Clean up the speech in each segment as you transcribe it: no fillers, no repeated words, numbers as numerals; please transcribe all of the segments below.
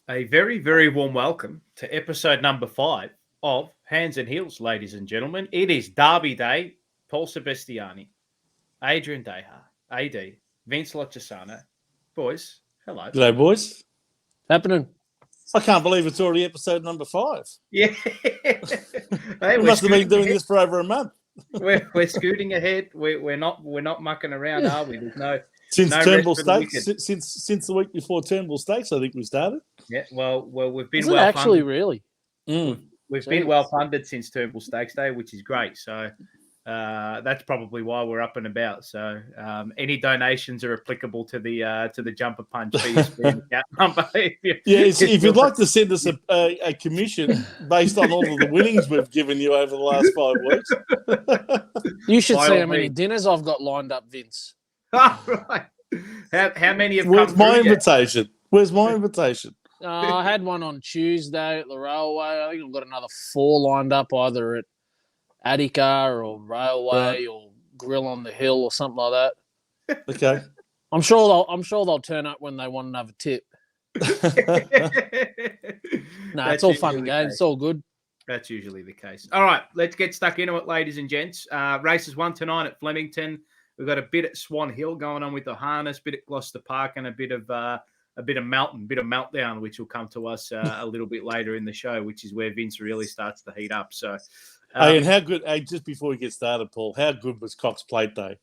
A very, very warm welcome to episode number 5 of Hands and Heels, ladies and gentlemen. It is Derby Day. Paul Sebastiani, Adrian Deha, AD, Vince Lochisano. Boys, hello. G'day, boys. Happening. I can't believe it's already episode number 5. Yeah. Hey, We must have been doing ahead. this for over a month. We're scooting ahead. We're not mucking around, are we? There's no Since no Turnbull rest for the Stakes, wicked. since the week before Turnbull Stakes, I think we started. Yeah. Well, we've been Is it well actually funded. really? We've been Jeez. well funded since Turnbull Stakes Day, which is great. So that's probably why we're up and about. So any donations are applicable to the Jumper Punch BSB account number. If you'd like to send us a commission based on all of the winnings we've given you over the last 5 weeks. You should By see all how many means. dinners I've got lined up, Vince. Right. How many have Where's come my through yet? invitation? Where's my invitation? I had one on Tuesday at the railway. I think I've got another 4 lined up either at Attica or Railway Right. or Grill on the Hill or something like that. Okay. I'm sure they'll turn up when they want another tip. No, That's it's all fun usually and the games. case. It's all good. That's usually the case. All right, let's get stuck into it, ladies and gents. Races 1 to 9 at Flemington. We've got a bit at Swan Hill going on with the harness, bit at Gloucester Park, and a bit of meltdown, which will come to us a little bit later in the show, which is where Vince really starts to heat up. So, Hey, and how good? Hey, just before we get started, Paul, how good was Cox Plate Day?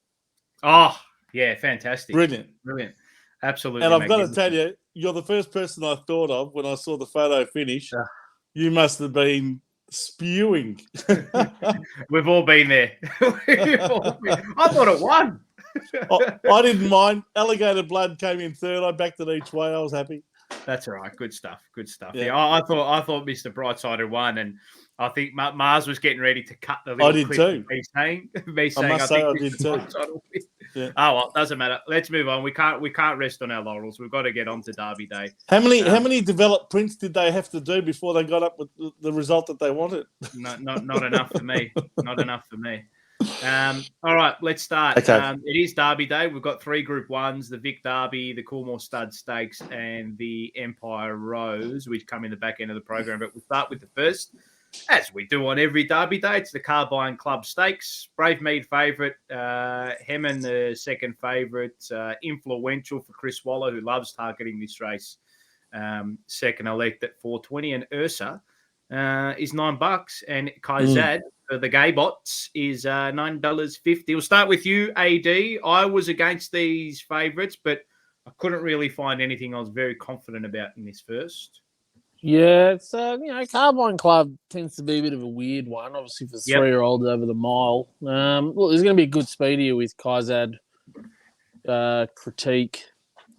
oh yeah, fantastic, Brilliant. Absolutely. And I've got to magnificent. tell you, you're the first person I thought of when I saw the photo finish. Yeah. You must have been spewing. We've all been there. I thought it won. I didn't mind. Alligator Blood came in third. I backed it each way. I was happy. That's all right. Good stuff. Good stuff. Yeah. Yeah, I thought Mr. Brightside had won, and I think Mars was getting ready to cut the little I did clip too. of me saying, I must say I did Mr. too. Brightside will win. Yeah. Oh well, doesn't matter. Let's move on. We can't rest on our laurels. We've got to get on to Derby Day. How many developed prints did they have to do before they got up with the result that they wanted? Not enough for me. Not enough for me. All right, let's start. Okay. It is Derby Day. We've got 3 Group 1s, the Vic Derby, the Coolmore Stud Stakes, and the Empire Rose, which come in the back end of the program. But we'll start with the first, as we do on every Derby Day. It's the Carbine Club Stakes. Brave Mead favourite, Hemon the second favourite, influential for Chris Waller, who loves targeting this race. Second elect at 420, and Ursa is $9, and Kaizad for the gay bots is $9.50. We'll start with you, AD. I was against these favourites, but I couldn't really find anything I was very confident about in this first. Yeah, it's Carbine Club tends to be a bit of a weird one, obviously for Yep. 3-year-olds over the mile. Look, there's going to be a good speed here with Kaizad, Critique,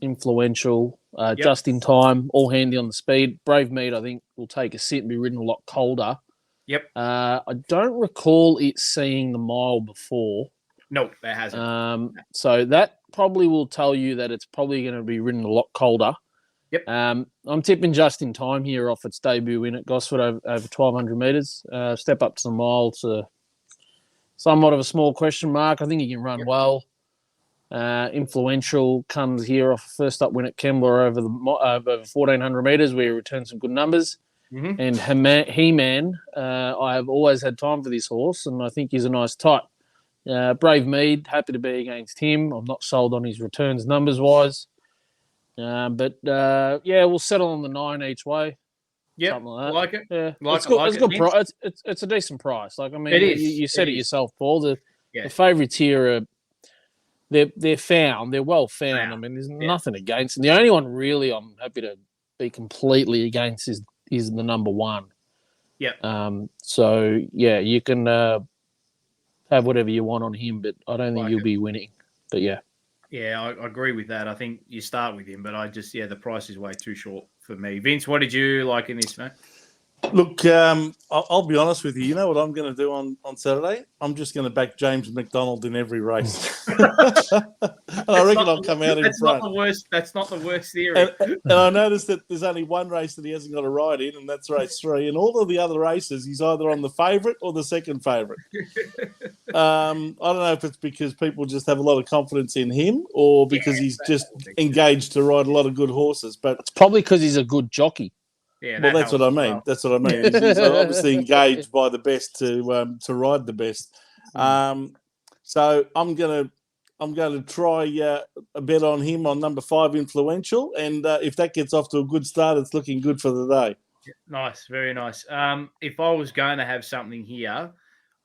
Influential, Just in Time, all handy on the speed. Brave Mead, I think, will take a sit and be ridden a lot colder. Yep. I don't recall it seeing the mile before. No, that hasn't. So that probably will tell you that it's probably going to be ridden a lot colder. Yep. I'm tipping Just in Time here off its debut win at Gosford over 1,200 metres. Step up to the mile. It's somewhat of a small question mark. I think he can run well. Influential comes here off a first up win at Kembla over 1,400 metres where he returned some good numbers. Mm-hmm. And He-Man, I have always had time for this horse, and I think he's a nice type. Brave Mead, happy to be against him. I'm not sold on his returns numbers-wise. But we'll settle on the 9 each way. Yeah, something like that. like it. Yeah, Like it's it, good. like It's it. good price. It's a decent price. Like I mean, It is. You said It it is. yourself, Paul. The Yeah. favourites here are they're found. They're well found. Found. I mean, there's Yeah. nothing against them. The only one really I'm happy to be completely against is the number 1. Yeah. So yeah, you can have whatever you want on him, but I don't think Like you'll it. be winning. But yeah. Yeah, I agree with that. I think you start with him, but the price is way too short for me. Vince, what did you like in this, mate? Look, I'll be honest with you. You know what I'm going to do on Saturday? I'm just going to back James McDonald in every race. And I reckon I'll come out in front. That's not the worst theory. And I noticed that there's only one race that he hasn't got a ride in, and that's race 3. And all of the other races, he's either on the favourite or the second favourite. I don't know if it's because people just have a lot of confidence in him or because he's just engaged to ride a lot of good horses. But It's probably because he's a good jockey. Yeah, well, that's what I mean. Well. That's what I mean. He's obviously engaged by the best to ride the best. So I'm gonna try a bet on him on number 5, Influential, and if that gets off to a good start, it's looking good for the day. Nice, very nice. If I was going to have something here,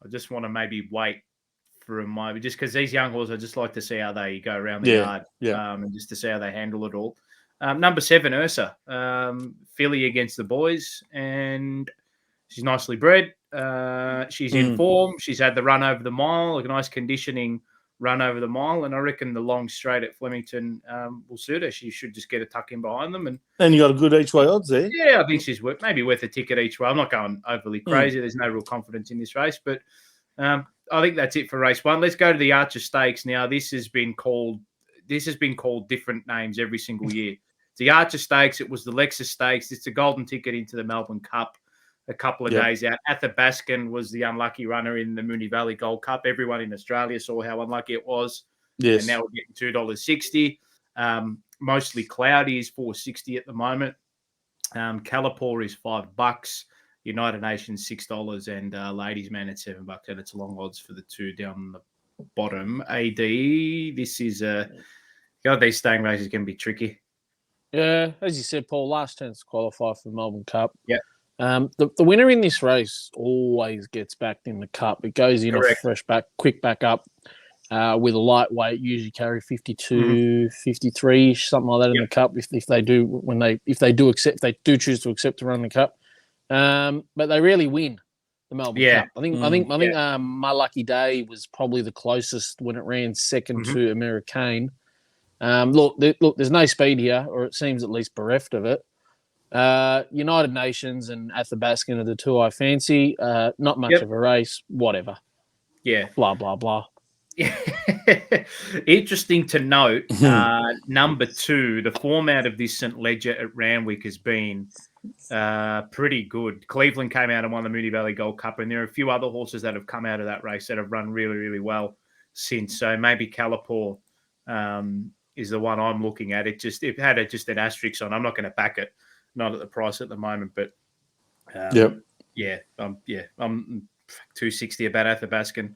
I just want to maybe wait for a moment, just because these young horses, I just like to see how they go around the yard, and just to see how they handle it all. Number 7, Ursa, filly against the boys, and she's nicely bred. She's in form. She's had the run over the mile, like a nice conditioning run over the mile, and I reckon the long straight at Flemington will suit her. She should just get a tuck in behind them, and you got a good each way odds there. Yeah, I think she's maybe worth a ticket each way. I'm not going overly crazy. There's no real confidence in this race, but I think that's it for race 1. Let's go to the Archer Stakes now. This has been called different names every single year. It's the Archer Stakes. It was the Lexus Stakes. It's the golden ticket into the Melbourne Cup a couple of days out. Athabaskan was the unlucky runner in the Moonee Valley Gold Cup. Everyone in Australia saw how unlucky it was. Yes. And now we're getting $2.60. Mostly cloudy is $4.60 at the moment. Calipore is $5. United Nations $6, and Ladies Man at $7, and it's long odds for the 2 down the bottom. AD, this is God, these staying races can be tricky. Yeah, as you said, Paul, last chance to qualify for the Melbourne Cup. Yeah. The winner in this race always gets backed in the Cup. It goes in a fresh quick back up with a lightweight, usually carry 52, 53, something like that in the Cup. If they do choose to accept to run the Cup, but they rarely win the Melbourne Cup. I think My Lucky Day was probably the closest when it ran second to Americane. Look, there's no speed here, or it seems at least bereft of it. United Nations and Athabaskan are the 2 I fancy. Not much of a race, whatever. Yeah. Blah, blah, blah. Interesting to note, number 2, the format of this St. Ledger at Randwick has been pretty good. Cleveland came out and won the Moonee Valley Gold Cup, and there are a few other horses that have come out of that race that have run really, really well since. So maybe Calipore is the one I'm looking at. It had just an asterisk on. I'm not going to back it, not at the price at the moment, but I'm 260 about Athabaskan.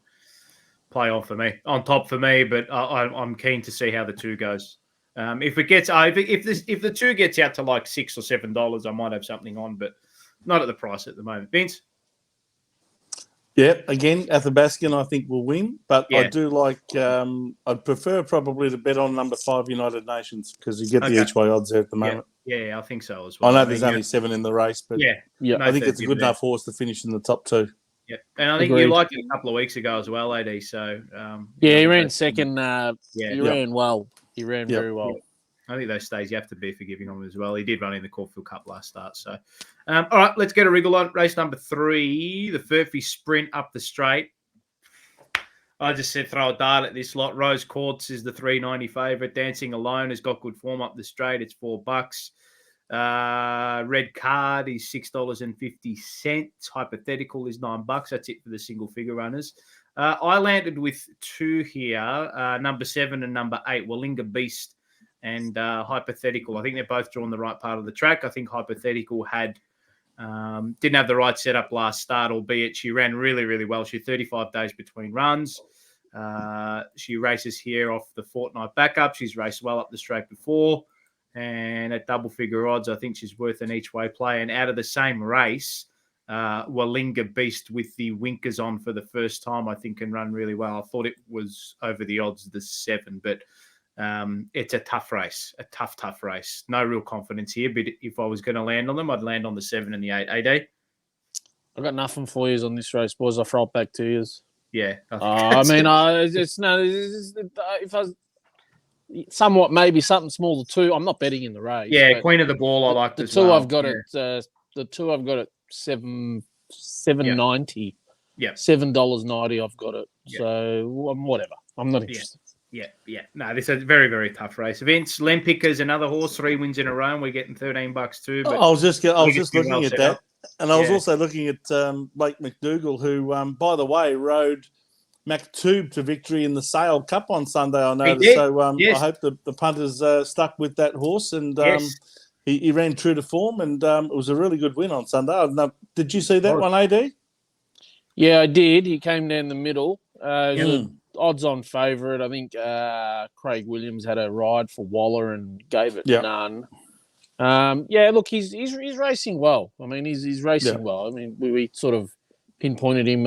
Play on for me, on top for me, but I'm keen to see how the 2 goes. If it gets if the 2 gets out to like $6 or $7, I might have something on, but not at the price at the moment. Vince? Yeah, again, Athabaskan I think will win, but I do like. I'd prefer probably to bet on number 5 United Nations because you get the each way odds there at the moment. Yeah, I think so as well. I know there's only 7 in the race, but I think it's a good enough horse to finish in the top 2. Yeah, and I think you liked it a couple of weeks ago as well, AD. So he ran second. He ran well. He ran very well. I think those stays you have to be forgiving on him as well. He did run in the Caulfield Cup last start. So, all right, let's get a wriggle on race number 3, the Furphy Sprint up the straight. I just said throw a dart at this lot. Rose Quartz is the $3.90 favourite. Dancing Alone has got good form up the straight. It's $4. Red Card is $6.50. Hypothetical is $9. That's it for the single figure runners. I landed with 2 here, number 7 and number 8, Wallinga Beast and Hypothetical. I think they're both drawn the right part of the track. I think Hypothetical didn't have the right setup last start, albeit she ran really, really well. She had 35 days between runs. She races here off the fortnight backup. She's raced well up the straight before. And at double figure odds, I think she's worth an each way play. And out of the same race, Wallinga Beast with the winkers on for the first time, I think can run really well. I thought it was over the odds, the 7, but it's a tough race, a tough race. No real confidence here, but if I was going to land on them, I'd land on the 7 and the 8. AD? I've got nothing for you on this race, boys. I'll throw it back to you. Yeah. If I was somewhat maybe something small to 2, I'm not betting in the race. Yeah, Queen of the Ball, I like the as 2 well. I've got at the 2 I've got at $7.90. Yeah, $7.90. I've got it. Yeah. So whatever. I'm not interested. Yeah. No, this is a very, very tough race. Vince Lempica's another horse, 3 wins in a row. And we're getting $13 too. But I was just looking at that, and I was also looking at Blake McDougall, who, by the way, rode Maktub to victory in the Sale Cup on Sunday, I noticed. did, So yes. I hope the punters stuck with that horse, and Yes. he ran true to form, and it was a really good win on Sunday. I don't know, did you see that Right. one, AD? Yeah, I did. He came down the middle. Yeah. The odds-on favourite. I think Craig Williams had a ride for Waller and gave it Yeah. none. Yeah, look, he's racing well. I mean, he's racing well. I mean, we sort of pinpointed him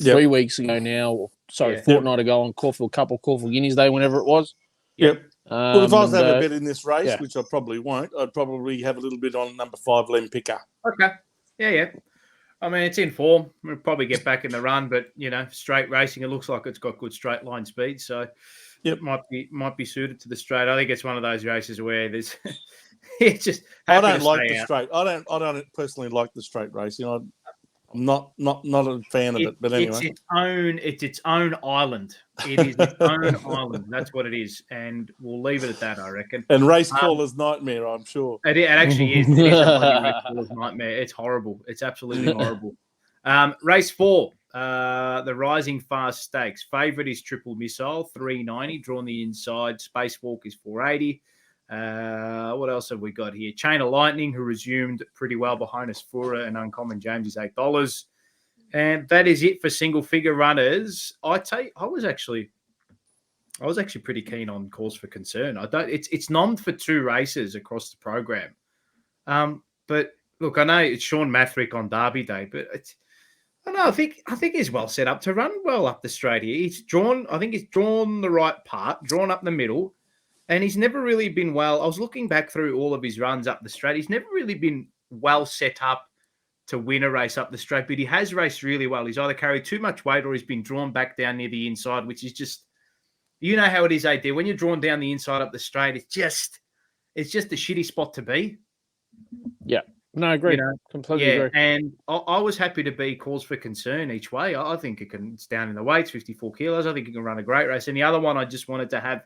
3 weeks ago now. Sorry, Yeah. fortnight ago on Caulfield Cup or Caulfield Guineas Day, whenever it was. Yep. Well, if I was to have a and, bet in this race, yeah. which I probably won't, I'd probably have a little bit on number 5, Lem Picker. Okay. Yeah. I mean, it's in form. We'll probably get back in the run, but straight racing. It looks like it's got good straight line speed, so it might be suited to the straight. I think it's one of those races where there's it's just. I don't like the straight. I don't personally like the straight racing. I'm not a fan of it. But anyway, it's its own island. It is its own island. That's what it is, and we'll leave it at that, I reckon. And race caller's nightmare, I'm sure. It actually is. It is a bloody race caller's nightmare. It's horrible. It's absolutely horrible. Race 4, the Rising Fast Stakes. Favourite is Triple Missile, 390, drawn the inside. Spacewalk is 480. What else have we got here? Chain of Lightning, who resumed pretty well behind Asfura, and Uncommon James is $8. And that is it for single figure runners. I was actually pretty keen on Cause for Concern. It's nommed for 2 races across the program. But look, I know it's Sean Mathrick on Derby Day, but I think he's well set up to run well up the straight here. He's drawn the right part, drawn up the middle. And he's never really been well. I was looking back through all of his runs up the straight. He's never really been well set up to win a race up the straight, but he has raced really well. He's either carried too much weight or he's been drawn back down near the inside, which is just, how it is, AD. When you're drawn down the inside up the straight, it's just a shitty spot to be. Yeah. No, I agree. Completely agree. And I was happy to be Cause for Concern each way. I think it's down in the weights, 54 kilos. I think it can run a great race. And the other one, I just wanted to have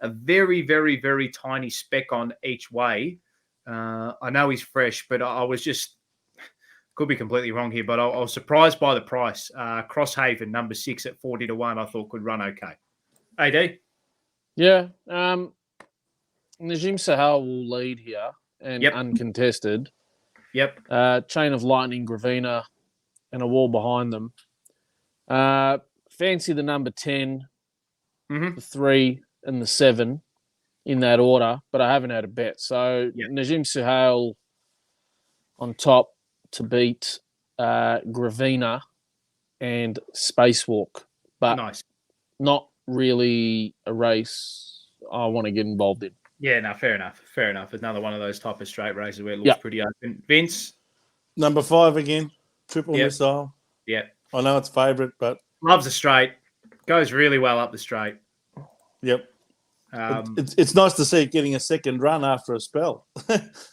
a very, very, very tiny speck on each way. I know he's fresh, but I was just, could be completely wrong here, but I was surprised by the price. Crosshaven, number 6 at 40-1, I thought could run okay. AD? Yeah. Najim Sahal will lead here and uncontested. Yep. Chain of Lightning, Gravina, and a wall behind them. Fancy the number 10, the 3, and the 7 in that order, but I haven't had a bet. So Najim Suhail on top to beat Gravina and Spacewalk, but not really a race I want to get involved in. Yeah, no, fair enough. Fair enough. Another one of those type of straight races where it looks pretty open. Vince? Number 5 again, Triple Missile. Yeah. I know it's favourite, but... Loves the straight. Goes really well up the straight. Yep. It's nice to see it getting a second run after a spell.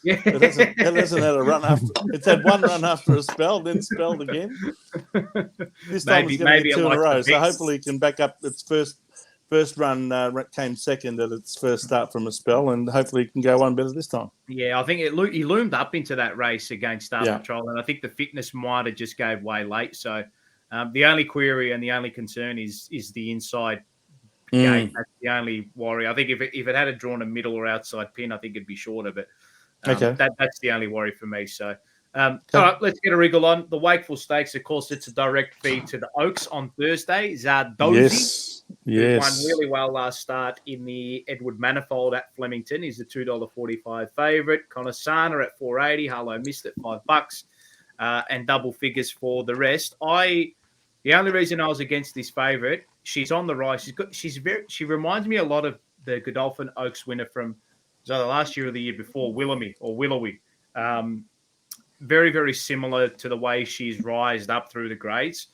It hasn't had a run after. It's had one run after a spell, then spelled again. This time it's going to get 2 in a row. So hopefully it can back up its first run. Came second at its first start from a spell, and hopefully it can go one better this time. Yeah, I think he loomed up into that race against Star Patrol, and I think the fitness might have just gave way late. So the only query and the only concern is the inside. Gate. That's the only worry. I think if it had drawn a middle or outside pin, I think it'd be shorter. But that's the only worry for me. So, all right, let's get a wriggle on. The Wakeful Stakes, of course, it's a direct feed to the Oaks on Thursday. Zardozi won really well last start in the Edward Manifold at Flemington. He's the $2.45 favourite. Conasana at $4.80. Harlow missed at $5. And double figures for the rest. The only reason I was against this favourite, she's on the rise. She reminds me a lot of the Godolphin Oaks winner from either last year or the year before, Willowy. Very, very similar to the way she's rised up through the grades.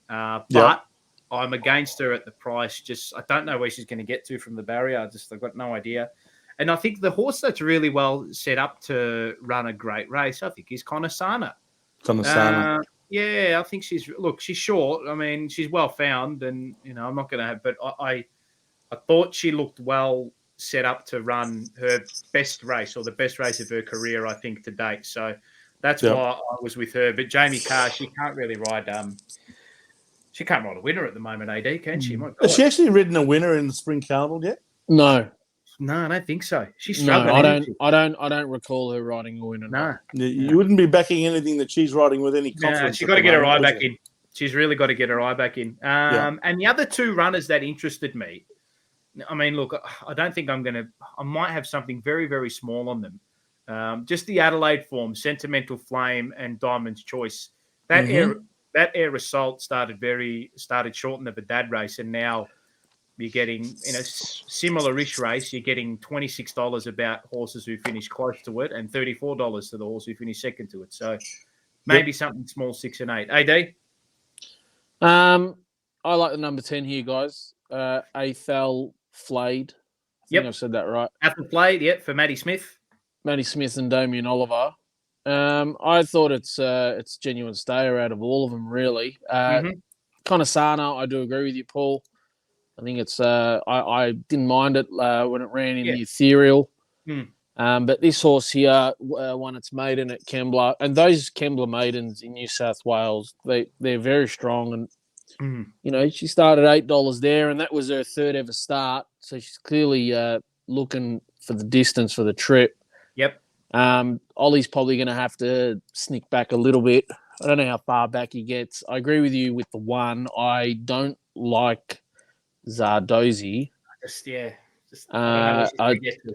But I'm against her at the price. Just I don't know where she's going to get to from the barrier. I've got no idea. And I think the horse that's really well set up to run a great race, I think, is Conasana. Yeah, I think she's short. I mean, she's well found, and I'm not going to have. But I thought she looked well set up to run her best race or the best race of her career, I think, to date. So that's why I was with her. But Jamie Carr, she can't really ride She can't ride a winner at the moment, AD, can she? My Has God. she actually ridden a winner in the Spring Carnival yet? No, No, I don't think so. She's no, struggling. I isn't don't. she? I don't recall her riding a winner. No. You wouldn't be backing anything that she's riding with any No, confidence. she's at got to the get her moment, eye would back you? in. She's really got to get her eye back in. And the other two runners that interested me, I mean, look, I don't think I might have something very, very small on them. Just the Adelaide form, Sentimental Flame and Diamond's Choice. That air assault started short in the Verdad race, and now you're getting in a similar-ish race. You're getting $26 about horses who finish close to it, and $34 to the horse who finished second to it. So maybe something small, 6 and 8. AD. I like the number 10 here, guys. Athel Flayed. I think I've said that right. Apple played, for Maddie Smith. Maddie Smith and Damien Oliver. I thought it's genuine stayer out of all of them, really. Conasana, I do agree with you, Paul. I think it's I didn't mind it when it ran in the Ethereal. But this horse here won its maiden at Kembla, and those Kembla maidens in New South Wales, they're very strong. And you know, she started $8 there, and that was her third ever start. So she's clearly looking for the distance for the trip. Yep. Ollie's probably going to have to sneak back a little bit. I don't know how far back he gets. I agree with you with the one. I don't like Zardozi.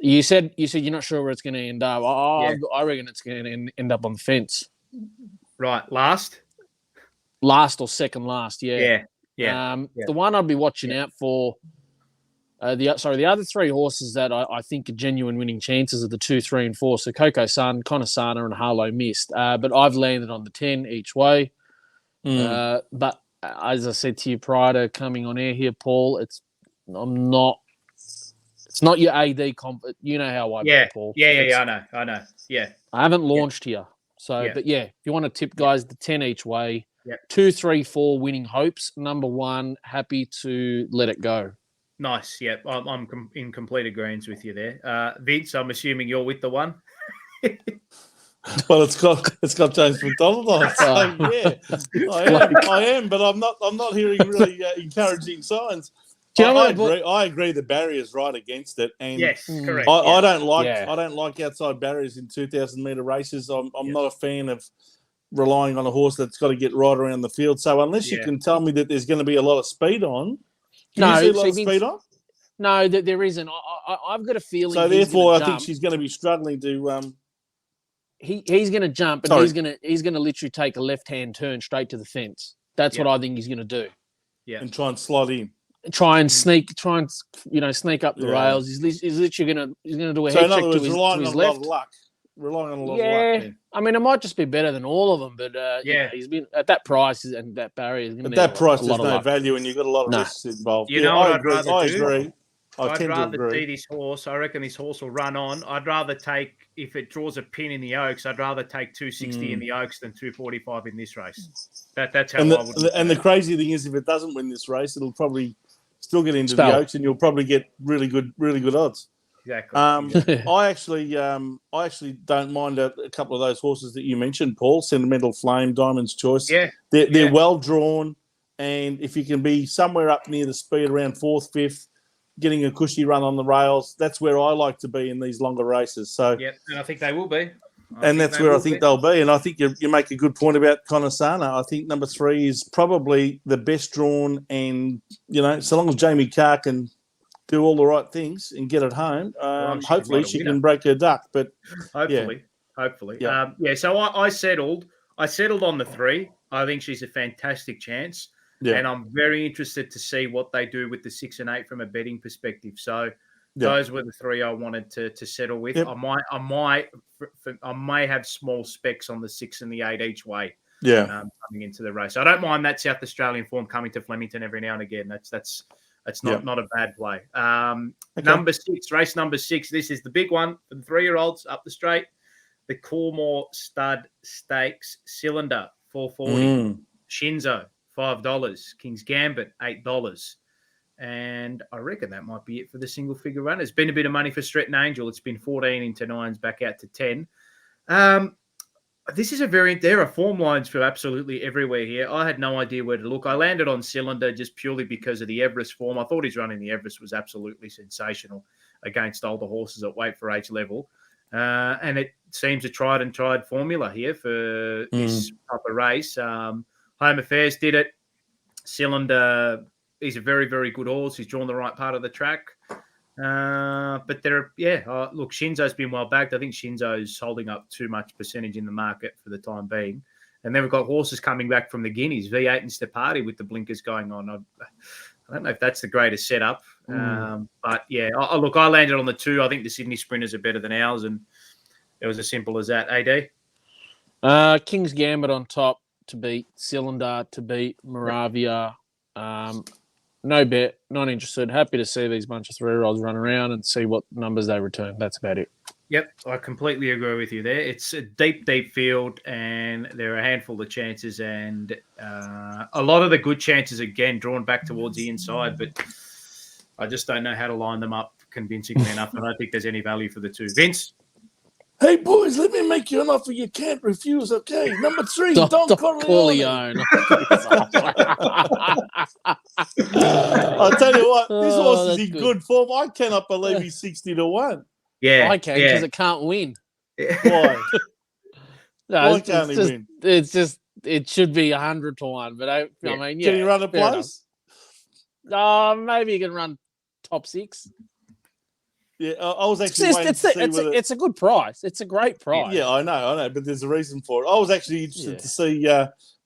You said you're not sure where it's going to end up. I reckon it's going to end up on the fence. Right, last or second last. Yeah. The one I'd be watching out for. The other three horses that I think are genuine winning chances are the 2, 3, and 4. So Coco Sun, Conasana, and Harlow Mist. But I've landed on the 10 each way. But as I said to you prior to coming on air here, Paul, it's not your AD comp. You know how I bet, Paul. I know. Yeah. I haven't launched here. So, but if you want to tip, guys, the 10 each way. 2, 3, 4 winning hopes. Number 1, happy to let it go. Nice. Yeah, I'm in complete agreement with you there. Vince, I'm assuming you're with the one. Well, it's got James McDonald on it. So I am, but I'm not hearing really encouraging signs. I agree. The barrier's right against it, and yes, correct. I don't like outside barriers in 2,000-meter races. I'm not a fan of relying on a horse that's got to get right around the field. So unless you can tell me that there's going to be a lot of speed on. Speed on? No, there isn't. I've got a feeling. So therefore, I think she's going to be struggling to. He's going to jump, and he's going to literally take a left-hand turn straight to the fence. That's what I think he's going to do. Yeah, and try and slot in. Try and sneak up the rails. He's literally going to do a head check to his left. Relying on a lot of luck. Yeah, I mean, it might just be better than all of them, but he's been at that price and that barrier. At that price, there's no value, and you've got a lot of risks involved. You know what I'd rather do? I agree. I'd rather see this horse. I reckon this horse will run on. I'd rather take, if it draws a pin in the Oaks, I'd rather take 260 in the Oaks than 245 in this race. That's how I would. And the crazy thing is, if it doesn't win this race, it'll probably still get into the Oaks, and you'll probably get really good odds. Exactly. I actually don't mind a couple of those horses that you mentioned, Paul. Sentimental Flame, Diamond's Choice. Yeah, they're well drawn, and if you can be somewhere up near the speed, around 4th, 5th, getting a cushy run on the rails, that's where I like to be in these longer races. So and I think they will be. That's where I think they'll be. And I think you make a good point about Conasana. I think number 3 is probably the best drawn, and so long as Jamie Carr can do all the right things and get it home, hopefully she can break her duck. But hopefully. So I settled on the 3. I think she's a fantastic chance. And I'm very interested to see what they do with the 6 and 8 from a betting perspective. So those were the 3 I wanted to settle with. I may have small specs on the 6 and the 8 each way. Coming into the race, I don't mind that South Australian form coming to Flemington every now and again. That's not a bad play. Number 6, race number 6. This is the big one for the 3-year-olds up the straight. The Coolmore Stud Stakes Cylinder, $4.40. Shinzo, $5. King's Gambit, $8. And I reckon that might be it for the single figure run. It's been a bit of money for Stretton Angel. It's been 14 into 9s, back out to 10. This is there are form lines for absolutely everywhere here. I had no idea where to look. I landed on Cylinder just purely because of the Everest form. I thought his run in the Everest was absolutely sensational against older horses at weight for age level. And it seems a tried and tried formula here for this type of race. Home Affairs did it. Cylinder, he's a very, very good horse. He's drawn the right part of the track. But look, Shinzo's been well backed. I think Shinzo's holding up too much percentage in the market for the time being. And then we've got horses coming back from the Guineas, V8 and Stepati with the blinkers going on. I don't know if that's the greatest setup. But yeah, look, I landed on the 2. I think the Sydney Sprinters are better than ours, and it was as simple as that. AD? King's Gambit on top to beat Cylinder, to beat Moravia. No bet, not interested. Happy to see these bunch of 3-year-olds run around and see what numbers they return. That's about it. Yep, I completely agree with you there. It's a deep, deep field, and there are a handful of chances, and a lot of the good chances, again, drawn back towards the inside, but I just don't know how to line them up convincingly enough. I don't think there's any value for the 2. Vince? Hey, boys, let me make you an offer you can't refuse, okay? Number 3, Don Corleone. I'll tell you what, this horse is in good form. I cannot believe he's 60-1. Yeah. I can, because it can't win. Why? No, Why can't he win? It's just, it should be 100-1. But I mean, yeah. Can he run a place? Maybe he can run top 6. Yeah, I was actually waiting to see it's a good price. It's a great price. Yeah, I know, but there's a reason for it. I was actually interested to see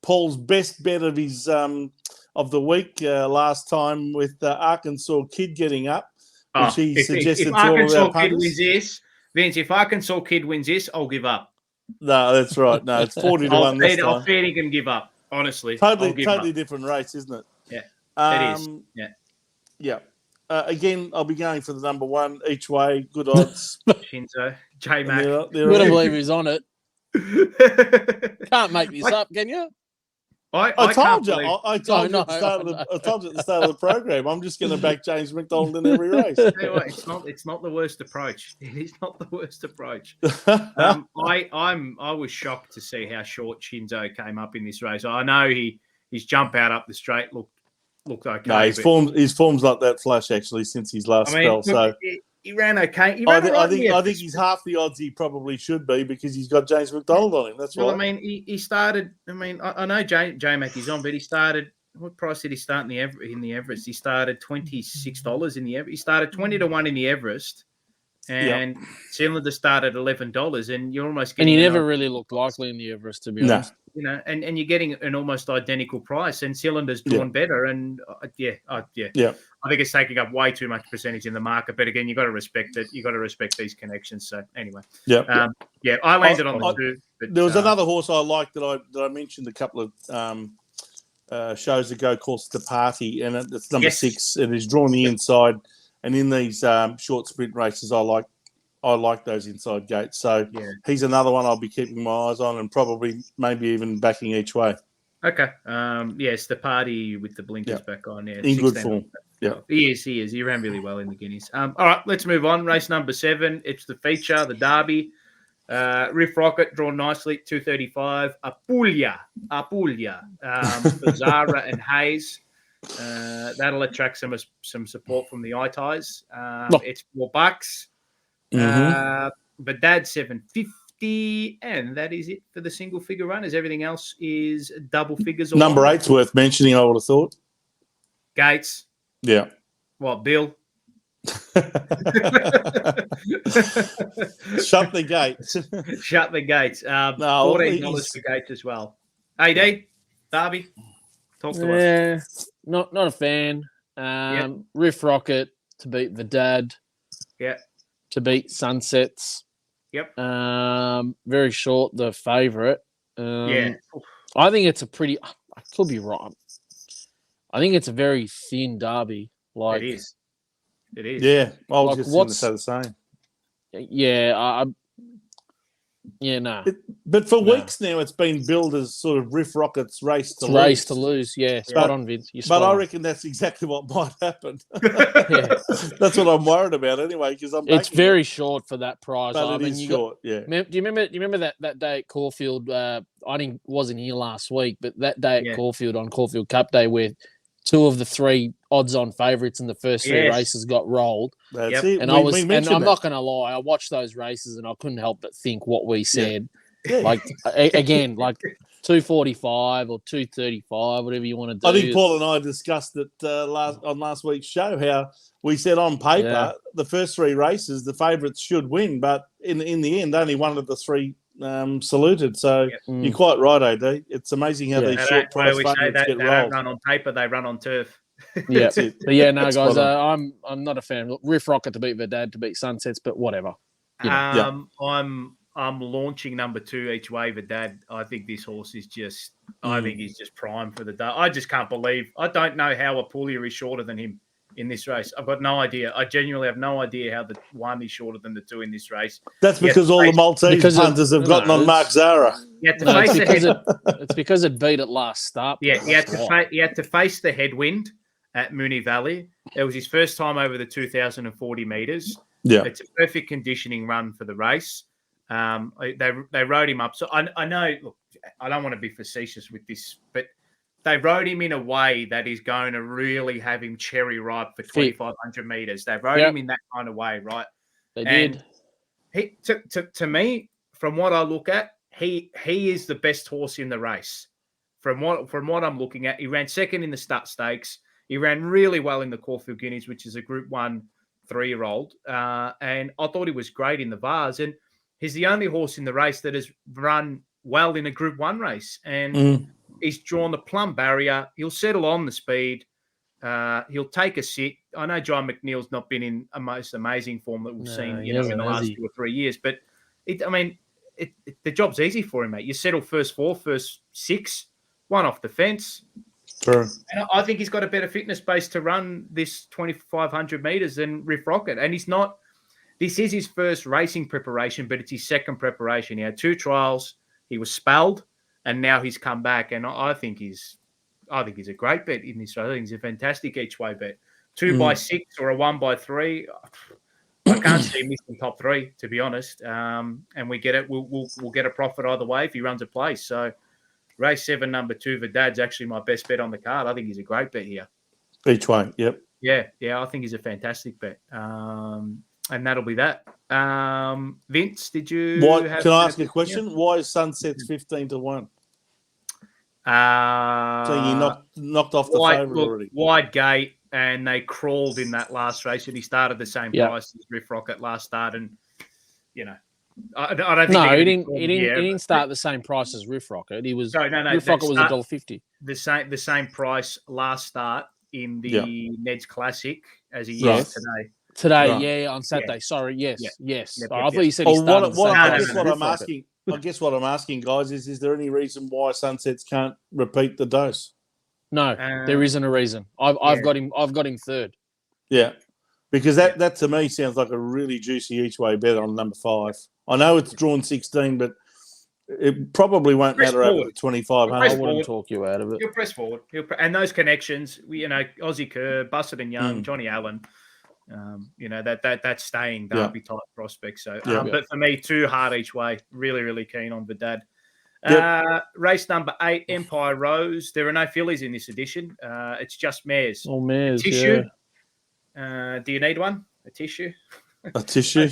Paul's best bet of his of the week last time with Arkansas Kid getting up, which he suggested to all of our punters. Vince, if Arkansas Kid wins this, I'll give up. No, that's right. No, it's 40-1 this time. I'll fair he can give up, honestly. Totally different race, isn't it? Yeah, it is. Yeah. Again, I'll be going for the number 1 each way. Good odds. Shinzo, J-Mac. You wouldn't believe he's on it. Can't make this up, can you? I told you at the start of the program. I'm just going to back James McDonald in every race. It's not the worst approach. It is not the worst approach. I was shocked to see how short Shinzo came up in this race. I know his jump out up the straight looked okay. No, his form's like that flash actually since his last spell. So he ran okay. I think he's half the odds he probably should be because he's got James McDonald on him. That's right. I mean, he started. I mean, I know J-Mac is on, but he started. What price did he start in the Everest? He started $26 in the Everest. He started 20-1 in the Everest, and Cylinder started $11, and you're almost getting. And he never really looked likely in the Everest, to be honest. You know, and you're getting an almost identical price, and Cylinder's drawn better, and I think it's taking up way too much percentage in the market. But again, you got to respect it. You got to respect these connections. So anyway, I landed on the 2. But, there was another horse I liked that I mentioned a couple of shows ago called Stepati, and it's number 6, and he's drawn the inside. And in these short sprint races, I like those inside gates. So he's another one I'll be keeping my eyes on and probably maybe even backing each way. Okay. It's the party with the blinkers back on. Yeah, in good form. Yeah, he is. He ran really well in the Guineas. All right, let's move on. Race number 7. It's the feature, the Derby. Riff Rocket drawn nicely, 235. Apulia, for Zara and Hayes. That'll attract some support from the eye ties. It's $4. But Dad 750, and that is it for the single figure runners. Everything else is double figures. Number 8's worth mentioning, I would have thought. Gates. Yeah. What, Bill? Shut the gates. Shut the gates. $14 for Gates as well. AD, Derby, talk to us. Not a fan. Riff Rocket to beat the Dad. Yeah. To beat Sunsets. Yep. Very short, the favourite. I think it's a pretty. I could be wrong. I think it's a very thin Derby. It is. Yeah, I was just going to say the same. Yeah, Yeah, no. But for No. weeks now, it's been billed as sort of Riff Rocket's race to It's lose. race to lose. Yeah, spot But- on, Vince. You're But spot I on. reckon that's exactly what might happen. Yeah. That's what I'm worried about anyway, because I'm It's backing very it, short for that prize. but I it mean, is you got. short. Yeah. Do you remember that day at Caulfield? I wasn't here last week, but that day at Yeah. Caulfield on Caulfield Cup Day, where two of the three odds-on favourites in the first three Yes. races got rolled, That's Yep. it. and We mentioned I'm that. not going to lie, I watched those races and I couldn't help but think what we said. Yeah. Like again, like 245 or 235, whatever you want to do. I think Paul and I discussed it on last week's show, how we said on paper Yeah. the first three races the favourites should win, but in the end only one of the three saluted. So Mm. you're quite right, AD. It's amazing how Yeah. these And short what price do we say? favourites They get don't rolled. run on paper; they run on turf. Yeah, That's it. but yeah, no, Spot guys, on. I'm not a fan. Look, Riff Rocket to beat Verdad to beat Sunsets, but whatever. You know. I'm launching number 2 each way. Verdad. I think this horse is just. I think he's just prime for the day. I just can't believe. I don't know how Apulia is shorter than him in this race. I've got no idea. I genuinely have no idea how the one is shorter than the two in this race. That's Yeah, because all the Maltese because of- punters have gotten no, on Mark it's- Zara. You had to No, face it's the because head. it's because it beat at last start. Yeah, you That's why. had to face the headwind at Moonee Valley. It was his first time over the 2,040 meters. Yeah. It's a perfect conditioning run for the race. They rode him up. So I know. Look, I don't want to be facetious with this, but they rode him in a way that is going to really have him cherry ripe for 2,500 meters. They rode him in that kind of way, right? They And did. He to me, from what I look at, he is the best horse in the race. From what I'm looking at, he ran second in the Stud Stakes. He ran really well in the Caulfield Guineas, which is a Group 1 3-year-old. And I thought he was great in the Vars. And he's the only horse in the race that has run well in a Group 1 race. And he's drawn the plumb barrier. He'll settle on the speed. He'll take a sit. I know John McNeil's not been in a most amazing form that we've seen in the last 2 or 3 years. But, the job's easy for him, mate. You settle first 4, first 6, one off the fence. True. And I think he's got a better fitness base to run this 2,500 meters than Riff Rocket. And he's not. This is his first racing preparation, but it's his second preparation. He had 2 trials. He was spelled, and now he's come back. And I think he's a great bet in this. I think he's a fantastic each way bet. 2 by 6 or a 1 by 3. I can't see him missing top 3, to be honest. And we get it. We'll get a profit either way if he runs a place. So. Race 7, number 2, Verdad's actually my best bet on the card. I think he's a great bet here. Each way, yep. Yeah, I think he's a fantastic bet. And that'll be that. Vince, did you? Can I ask you a question? Why is Sunsets 15 to 1? So you knocked off the favourite already. Wide gate, and they crawled in that last race, and he started the same price as Riff Rocket last start, and I don't think. No, he didn't start the same price as Riff Rocket. He was Riff Rocket was $1.50. The same price last start in the Ned's Classic as he is today. Today, on Saturday. Yeah. Sorry, yes. Yep, I thought you said he started the same price. I guess what I'm asking, guys, is there any reason why Sunsets can't repeat the dose? No, there isn't a reason. I've got him third. Yeah. Because that to me sounds like a really juicy each way bet on number 5. I know it's drawn 16, but it probably won't matter over the 2,500. I wouldn't talk you out of it. He'll press forward. And those connections, Aussie Kerr, Busset and Young, Johnny Allen, that's staying Derby type prospect. So, but for me, 2 hard each way. Really, really keen on Verdad. Race number 8, Empire Rose. There are no fillies in this edition. It's just mares. All mares. Tissue. Do you need one? A tissue? A tissue?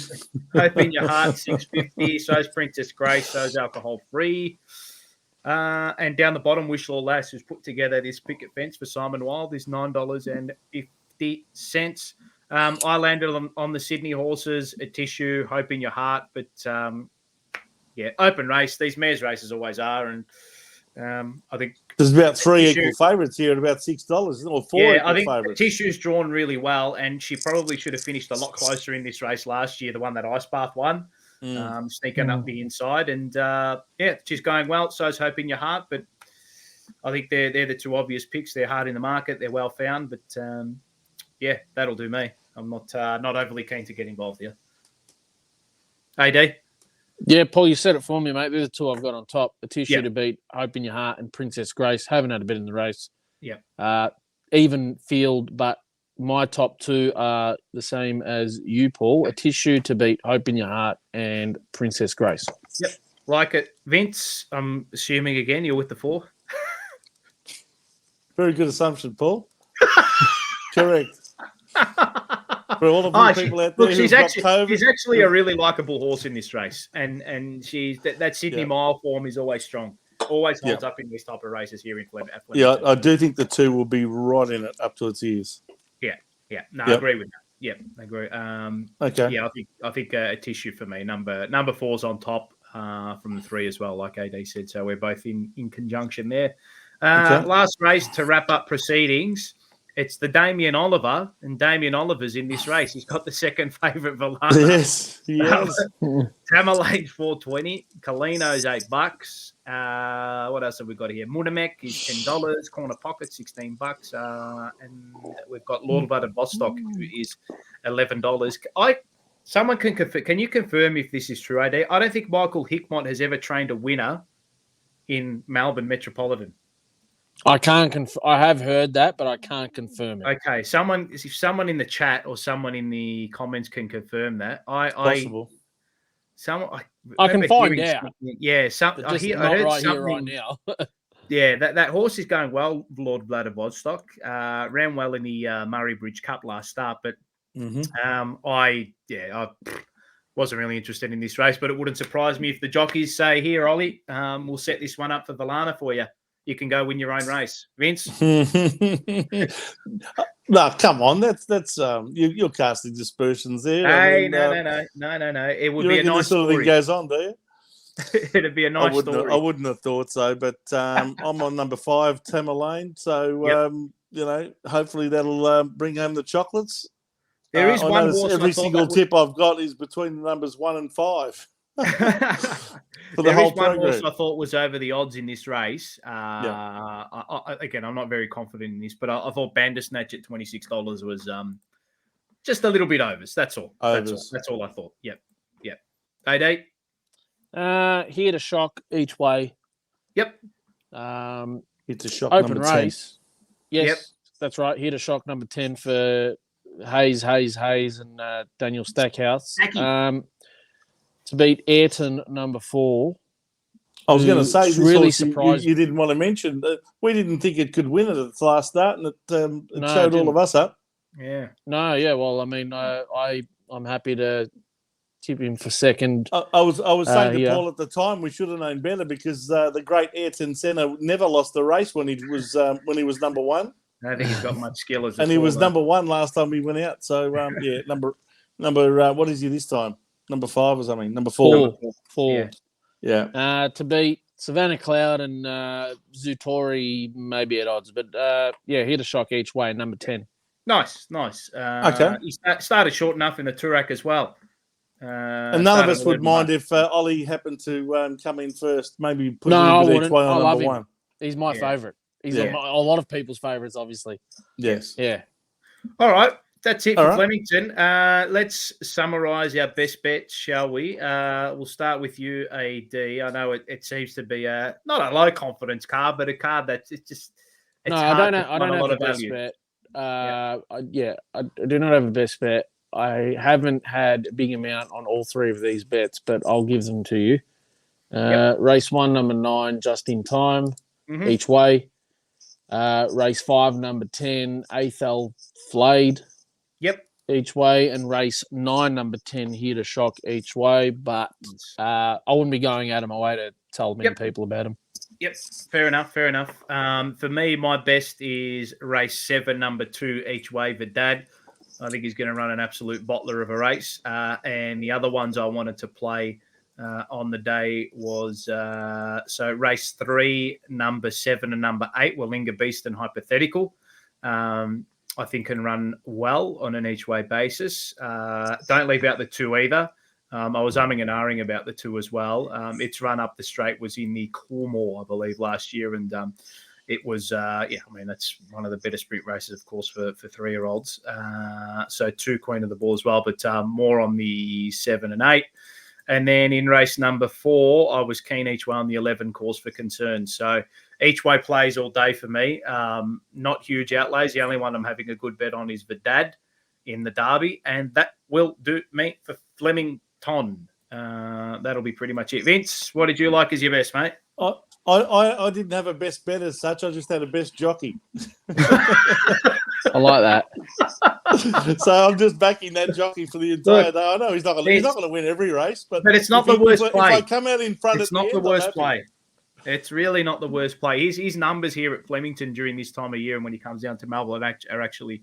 Hope in your heart, 650. So's Princess Grace. So's Alcohol Free. And down the bottom, Wishlaw Lass, who's put together this picket fence for Simon Wild, is $9.50. I landed on the Sydney horses, a tissue, Hope in your heart. But, open race. These mares races always are. And I think there's about 3 equal favourites here at about $6, or 4 equal I think favourites. Tissue's drawn really well, and she probably should have finished a lot closer in this race last year, the one that Ice Bath won, sneaking up the inside. And, she's going well. So's Hope in your heart. But I think they're the 2 obvious picks. They're hard in the market. They're well found. But, that'll do me. I'm not overly keen to get involved here. AD? Yeah, Paul, you said it for me, mate. They're the two I've got on top. A tissue Yep. to beat, Hope in Your Heart and Princess Grace. Haven't had a bit in the race. Yep. Even field, but my top two are the same as you, Paul. A tissue to beat, Hope in Your Heart and Princess Grace. Yep. Like it. Vince, I'm assuming again you're with the 4. Very good assumption, Paul. Correct. For all of you people out there Look, who've got COVID. she's actually a really likable horse in this race, and she's that Sydney Mile form is always strong, always holds up in these type of races here in Flemington. Yeah, I do think the 2 will be right in it up to its ears. Yeah, no, I agree with that. Yeah, I agree. Okay. Yeah, I think a tissue for me. Number 4's on top from the 3 as well, like AD said. So we're both in conjunction there. Okay. Last race to wrap up proceedings. It's the Damien Oliver, and Damien Oliver's in this race. He's got the second favourite Valana. Yes, yes. Tamerlane $4.20, Kalino's $8. What else have we got here? Munamek is $10, Corner Pocket $16, and we've got Lord Blood and Bostock, who is $11. Someone can you confirm if this is true, AD? I don't think Michael Hickmott has ever trained a winner in Melbourne Metropolitan. I can't I have heard that, but I can't confirm it. Okay, if someone in the chat or someone in the comments can confirm that, Possible. I can find out. Yeah, I heard right something here, right now. Yeah, that horse is going well, Lord Blood of Vodstock. Ran well in the Murray Bridge Cup last start, but I wasn't really interested in this race, but it wouldn't surprise me if the jockeys say, here, Ollie, we'll set this one up for Valana for you. You can go win your own race. Vince? No, come on. That's you're casting dispersions there. Hey, no. It would be a nice sort of thing goes on, do you? It'd be a nice story. I wouldn't have thought so, but I'm on number 5, Tamerlane. So, hopefully that'll bring home the chocolates. There is one horse. Every single tip I've got is between the numbers 1 and 5. For the there whole is one program. horse I thought was over the odds in this race. Again, I'm not very confident in this, but I thought Bandersnatch at $26 was just a little bit overs. That's all. That's all I thought. Yep. AD? Here to shock each way. Yep. It's a shock open number race. 10. Yes, that's right. Here to shock number 10 for Hayes, and Daniel Stackhouse. To beat Ayrton number 4. I was going to say, this really horse surprised you didn't want to mention. We didn't think it could win it at its last start, and it showed all of us up. Yeah. No, yeah. Well, I mean, I'm happy to tip him for second. I was saying to Paul at the time we should have known better because the great Ayrton Senna never lost the race when he was number 1. I don't think he's got much skill as and he was number 1 last time we went out. So number what is he this time? Number 5 or something? Number 4. 4. Yeah. To beat Savannah Cloud and Zutori maybe at odds, but here to shock each way. Number 10. Nice. Okay. He started short enough in the Toorak as well. And none of us would mind if Ollie happened to come in first. Maybe put a little bit each way on number 1. He's my favourite. He's a lot of people's favourites, obviously. Yes. Yeah. All right. That's it for Flemington. Let's summarise our best bets, shall we? We'll start with you, AD. I know it seems to be not a low confidence card, but a card that's I don't have a best bet. I do not have a best bet. I haven't had a big amount on all 3 of these bets, but I'll give them to you. Race 1, number 9, just in time, each way. Race 5, number 10, Athel Flayed. Yep. Each way. And race 9, number 10, here to shock each way. But I wouldn't be going out of my way to tell many people about them. Yep. Fair enough. For me, my best is race 7, number 2, each way, Vidad. I think he's going to run an absolute bottler of a race. And the other ones I wanted to play on the day was race 3, number 7 and number 8, Wallinga Beast and Hypothetical. I think can run well on an each way basis. Don't leave out the 2 either. I was umming and ahhing about the 2 as well. Its run up the straight was in the Coolmore, I believe, last year, and it was that's one of the better sprint races, of course, for 3-year-olds. So 2 Queen of the Ball as well, but more on the 7 and 8. And then in race number 4, I was keen each way on the 11 cause for concern. So each way plays all day for me. Not huge outlays. The only one I'm having a good bet on is Vidad in the Derby, and that will do me for Flemington. That'll be pretty much it. Vince, what did you like as your best, mate? I didn't have a best bet as such. I just had a best jockey. I like that. So I'm just backing that jockey for the entire day. I know he's not going to win every race, but it's not the worst play. If I come out in front, it's not the worst play. It's really not the worst play. His numbers here at Flemington during this time of year, and when he comes down to Melbourne, are actually.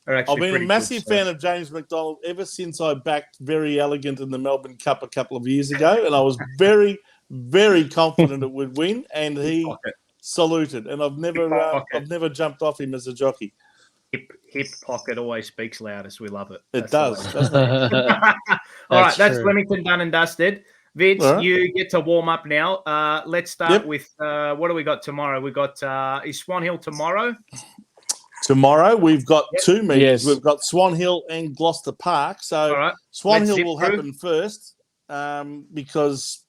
I've been a massive fan of James McDonald ever since I backed Very Elegant in the Melbourne Cup a couple of years ago, and I was very, very confident it would win, and he saluted. And I've never jumped off him as a jockey. Hip pocket always speaks loudest. We love it. It does. All right, that's Flemington done and dusted. Vince, you get to warm up now. Let's start with what do we got tomorrow? We got is Swan Hill tomorrow? Tomorrow we've got 2 meetings. Yes. We've got Swan Hill and Gloucester Park. So Swan Hill will happen first because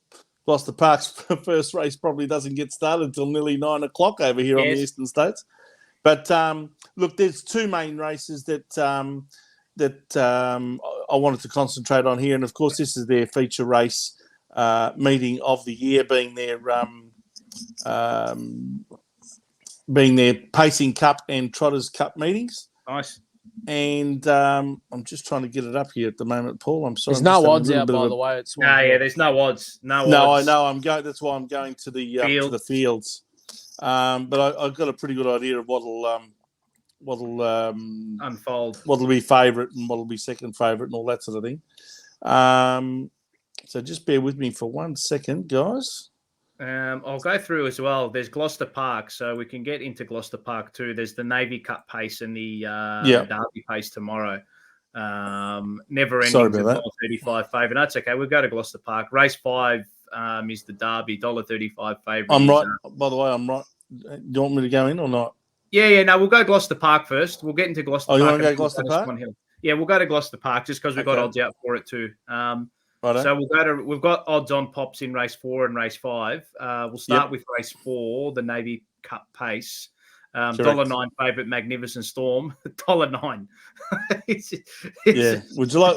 Gloucester Park's first race probably doesn't get started until nearly 9 o'clock over here on the eastern states. But look, there's 2 main races that I wanted to concentrate on here, and of course this is their feature race meeting of the year, being their Pacing Cup and Trotters Cup meetings. Nice. And I'm just trying to get it up here at the moment, Paul. I'm sorry. There's no odds out, by the way. There's no odds. No, I know. I'm going. That's why I'm going to the fields. But I've got a pretty good idea of what'll unfold, what'll be favourite and what'll be second favourite and all that sort of thing. So just bear with me for 1 second, guys. I'll go through as well. There's Gloucester Park, so we can get into Gloucester Park too. There's the Navy Cup pace and the Derby pace tomorrow. Never ending to $1.35 favourite. That's okay. We'll go to Gloucester Park. Race 5 is the Derby, $1.35 favourite. I'm right. By the way, I'm right. Do you want me to go in or not? Yeah. No, we'll go Gloucester Park first. We'll get into Gloucester Park. You want to go Gloucester Park? Yeah, we'll go to Gloucester Park just because we've got odds out for it too. So we've got odds on pops in race 4 and race 5. We'll start with race 4, the Navy Cup pace. $1.09 favourite Magnificent Storm. $1.09. Would you like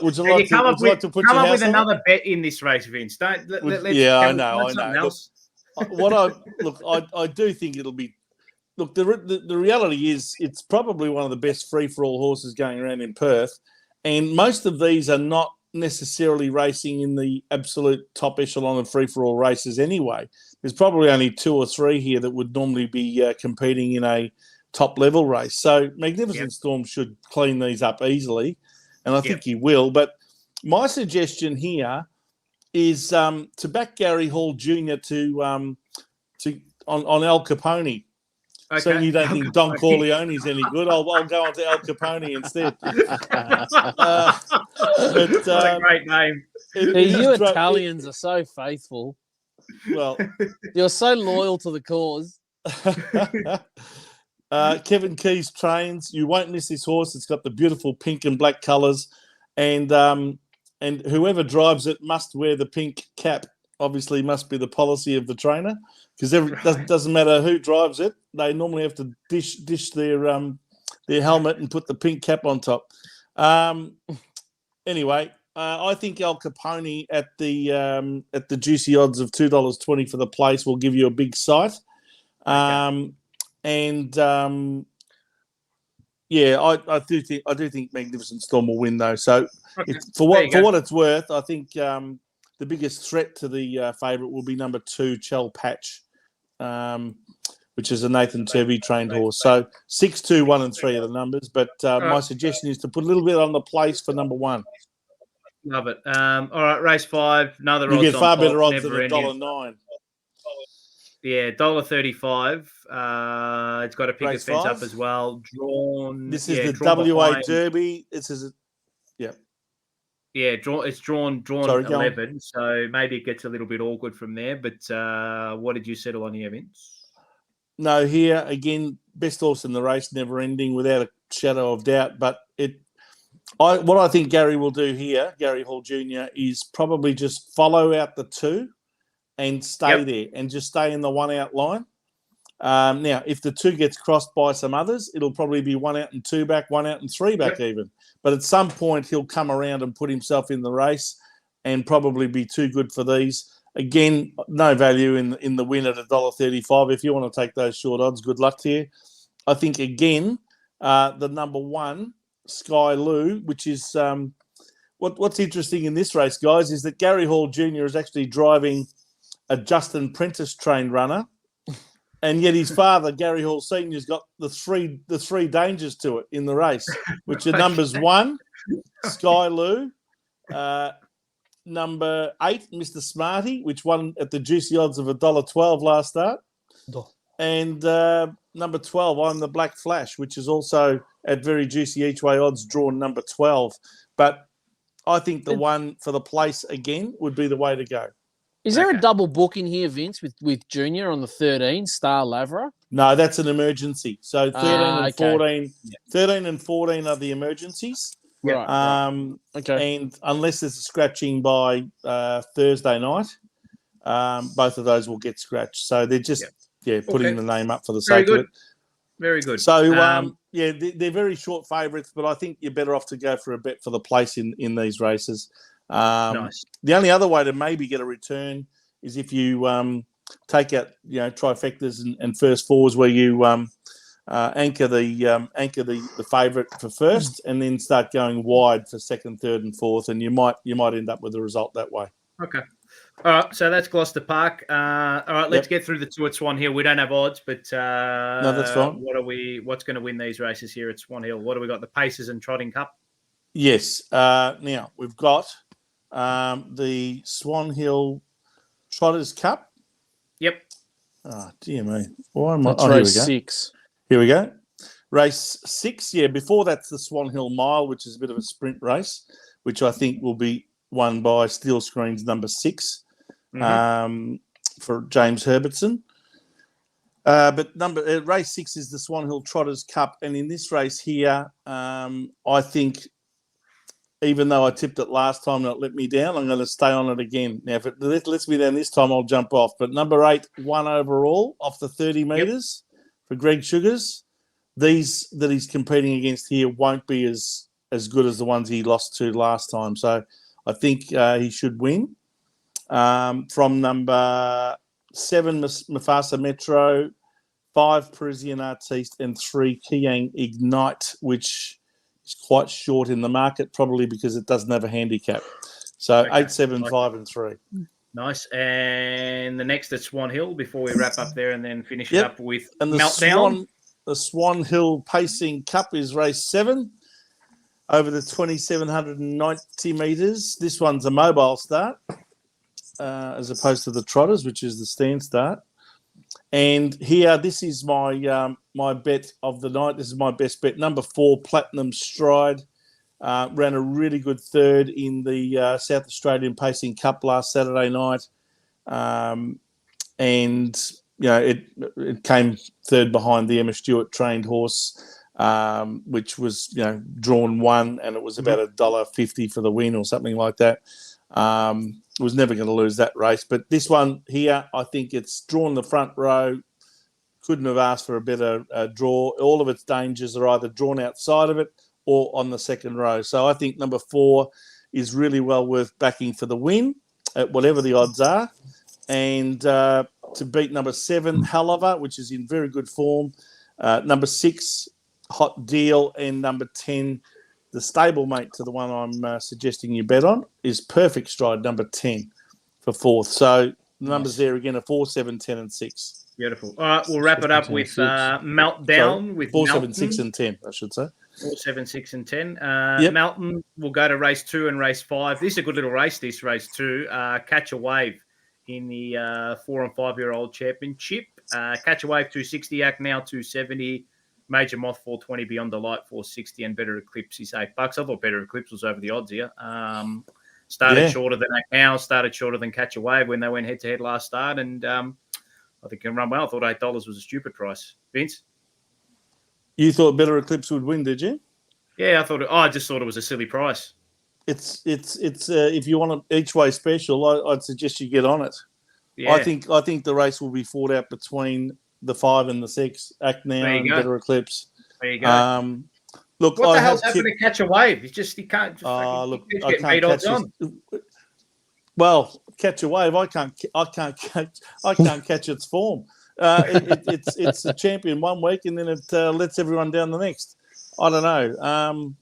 to put come up with another bet in this race, Vince? I know. I do think it'll be. Look, the reality is it's probably one of the best free-for-all horses going around in Perth, and most of these are not necessarily racing in the absolute top echelon of free-for-all races anyway. There's probably only 2 or 3 here that would normally be competing in a top-level race. So Magnificent Storm should clean these up easily, and I think he will. But my suggestion here is to back Gary Hall Jr. on Al Capone. Okay. So you don't think Don Corleone's any good? I'll go on to Al Capone instead. What a great name. You Italians are so faithful. Well, you're so loyal to the cause. Kevin Keys trains. You won't miss this horse. It's got the beautiful pink and black colours, and whoever drives it must wear the pink cap. Obviously, must be the policy of the trainer, because it doesn't matter who drives it. They normally have to dish their helmet and put the pink cap on top. Anyway, I think Al Capone at the juicy odds of $2.20 for the place will give you a big sight. I do think Magnificent Storm will win though. So for what it's worth, I think the biggest threat to the favourite will be number 2, Chell Patch, which is a Nathan Turvey trained horse. So 6, 2, 1, and 3 are the numbers. But my suggestion is to put a little bit on the place for number 1. Love it. All right, race 5. Another you get far better odds than $1.09. Yeah, $1.35. It's got a picket fence up as well. Drawn. This is the WA Derby. It's drawn 11, so maybe it gets a little bit awkward from there. But what did you settle on here, Vince? No, here again, best horse in the race, never ending, without a shadow of doubt. But What I think Gary will do here, Gary Hall Jr., is probably just follow out the 2 and stay there and just stay in the 1 out line. Now, if the 2 gets crossed by some others, it'll probably be 1 out and 2 back, 1 out and 3 back even. But at some point, he'll come around and put himself in the race and probably be too good for these. Again, no value in the win at $1.35. If you want to take those short odds, good luck to you. I think, again, the number 1, Sky Lou, which is what's interesting in this race, guys, is that Gary Hall Jr. is actually driving a Justin Prentice trained runner. And yet his father, Gary Hall Sr., has got the three dangers to it in the race, which are numbers 1, Sky Lou, number 8, Mr. Smarty, which won at the juicy odds of $1.12 last start, and number 12, I'm the Black Flash, which is also at very juicy each way odds, drawn number 12. But I think the one for the place again would be the way to go. Is there a double book in here, Vince, with Junior on the 13, Star Lavra? No, that's an emergency. So 13 and 14 are the emergencies. Right. Okay. And unless there's a scratching by Thursday night, both of those will get scratched. So they're just putting the name up for the sake of it. Very good. So they're very short favourites, but I think you're better off to go for a bet for the place in these races. Nice. The only other way to maybe get a return is if you take out trifectas and first fours, where you anchor the favourite for first, and then start going wide for second, third, and fourth, and you might end up with a result that way. Okay. All right, so that's Gloucester Park. All right, let's get through the 2 at Swan Hill. We don't have odds, but no, that's fine. What's going to win these races here at Swan Hill? What do we got? The Pacers and Trotting Cup. Yes. Now we've got the Swan Hill Trotters Cup. Yep. Oh, dear me. Why am I? That's race 6. Here we go. Race 6. Yeah, before that's the Swan Hill Mile, which is a bit of a sprint race, which I think will be won by Steel Screen's number 6 for James Herbertson. But race 6 is the Swan Hill Trotters Cup. And in this race here, I think, even though I tipped it last time and it let me down, I'm going to stay on it again. Now, if it lets me down this time, I'll jump off. But number 8, 1 overall off the 30 metres for Greg Sugars. These that he's competing against here won't be as good as the ones he lost to last time. So I think he should win. From number 7, Mufasa Metro, 5, Parisian Artiste, and 3, Kiang Ignite, which is quite short in the market, probably because it doesn't have a handicap. So 8, 7, 5, and 3. Nice. And the next at Swan Hill before we wrap up there and then finish it up with and Meltdown. The Swan Hill Pacing Cup is race 7 over the 2,790 metres. This one's a mobile start as opposed to the Trotters, which is the stand start. And here, this is my my bet of the night. This is my best bet. Number 4, Platinum Stride. Ran a really good third in the South Australian Pacing Cup last Saturday night. And, it came third behind the Emma Stewart trained horse, which was, drawn 1, and it was about $1.50 for the win or something like that. Was never going to lose that race. But this one here, I think it's drawn the front row. Couldn't have asked for a better draw. All of its dangers are either drawn outside of it or on the second row. So I think number 4 is really well worth backing for the win at whatever the odds are. And to beat number 7, Haliver, which is in very good form. Number 6, Hot Deal, and number 10, the stablemate to the one I'm suggesting you bet on, is Perfect Stride, number 10 for 4th. So the numbers there again are 4, 7, 10, and 6. Beautiful. All right, we'll wrap it up with Meltdown. With 4, 7, 6, and 10, I should say. 4, 7, 6, and 10. Melton will go to race 2 and race 5. This is a good little race, this race 2. Catch a Wave in the 4 and 5-year-old championship. Catch a Wave 260, Act Now 270. Major Moth 420, Beyond the Light 460, and Better Eclipse is $8. I thought Better Eclipse was over the odds here. Started shorter than Act Now, started shorter than Catch a Wave when they went head-to-head last start, and I think it can run well. I thought $8 was a stupid price. Vince? You thought Better Eclipse would win, did you? Yeah, I just thought it was a silly price. It's if you want an each way special, I'd suggest you get on it. Yeah. I think the race will be fought out between the 5 and the 6, Act Now There you and go. Better Eclipse. There you go. Look, What the I hell's have happened to Catch a Wave? He can't just look, keeps I getting can't beat catch odds this. on. Well, Catch a Wave, I can't catch its form. It's a champion one week and then it lets everyone down the next. I don't know.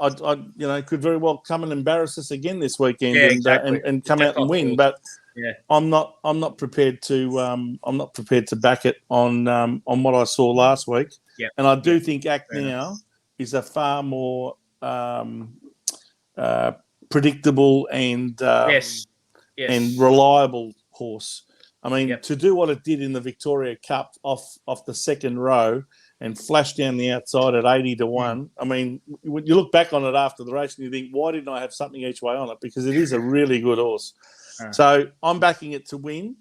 I could very well come and embarrass us again this weekend and come out and win. But yeah, I'm not prepared to back it on what I saw last week. Yeah, and I do think Act Now is a far more predictable and and reliable horse. I mean, to do what it did in the Victoria Cup off the second row and flash down the outside at 80-1. I mean, when you look back on it after the race and you think, why didn't I have something each way on it? Because it is a really good horse. So I'm backing it to win.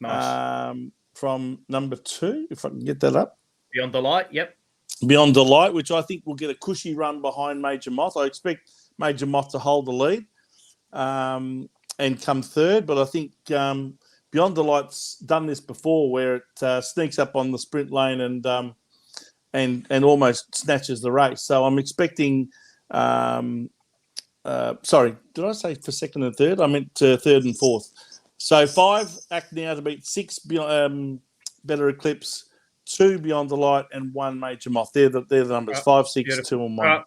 Nice. From number 2, if I can get that up. Beyond Delight, yep. Beyond Delight, which I think will get a cushy run behind Major Moth. I expect Major Moth to hold the lead and come third, but I think Beyond Delight's done this before where it sneaks up on the sprint lane and almost snatches the race. So I'm expecting sorry, did I say for second and third? I meant third and fourth. So 5, Act Now to beat 6, Better Eclipse, 2, Beyond Delight, and 1, Major Moth. They're the numbers, 5, 6, beautiful. 2, and 1.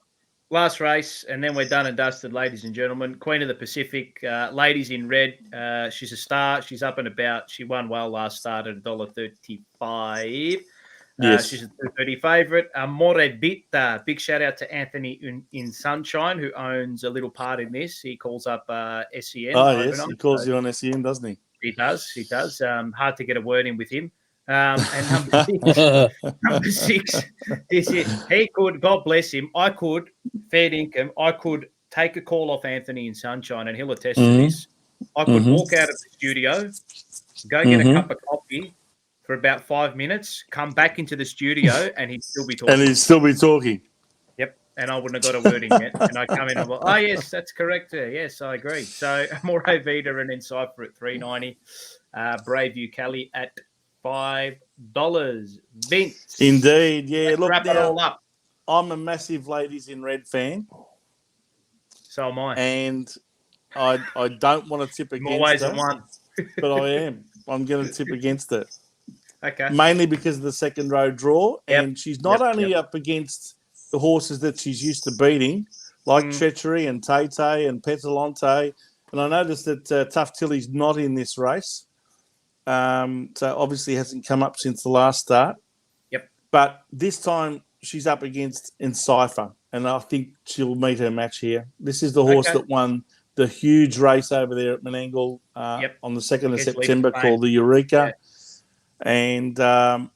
Last race, and then we're done and dusted, ladies and gentlemen. Queen of the Pacific, ladies in red. She's a star. She's up and about. She won well last start at $1.35. Yes. She's a 230 favourite. Amore Vita. Big shout out to Anthony in Sunshine, who owns a little part in this. He calls up SEN. Oh, yes. He calls you on SEN, doesn't he? He does. Hard to get a word in with him. And number 6 is it. He could, God bless him, I could, fair income, I could take a call off Anthony in Sunshine, and he'll attest to this. I could walk out of the studio, go get a cup of coffee for about 5 minutes, come back into the studio, and he'd still be talking. Yep. And I wouldn't have got a word in yet. And I come in and I'm like, oh, yes, that's correct. Yes, I agree. So Amore Vita and Encipher at $3.90. Braveview Cali at $5. Vince. Indeed, yeah. Look, wrap it all up. I'm a massive Ladies in Red fan. So am I. And I don't want to tip against More ways it, than one. but I am. I'm going to tip against it. Okay. Mainly because of the second row draw. And she's not only up against the horses that she's used to beating, like Treachery and Tay and Petulante. And I noticed that Tough Tilly's not in this race. So obviously hasn't come up since the last start. Yep. But this time she's up against Encipher, and I think she'll meet her match here. This is the horse that won the huge race over there at Menangle on the 2nd of September called the Eureka. Yeah. And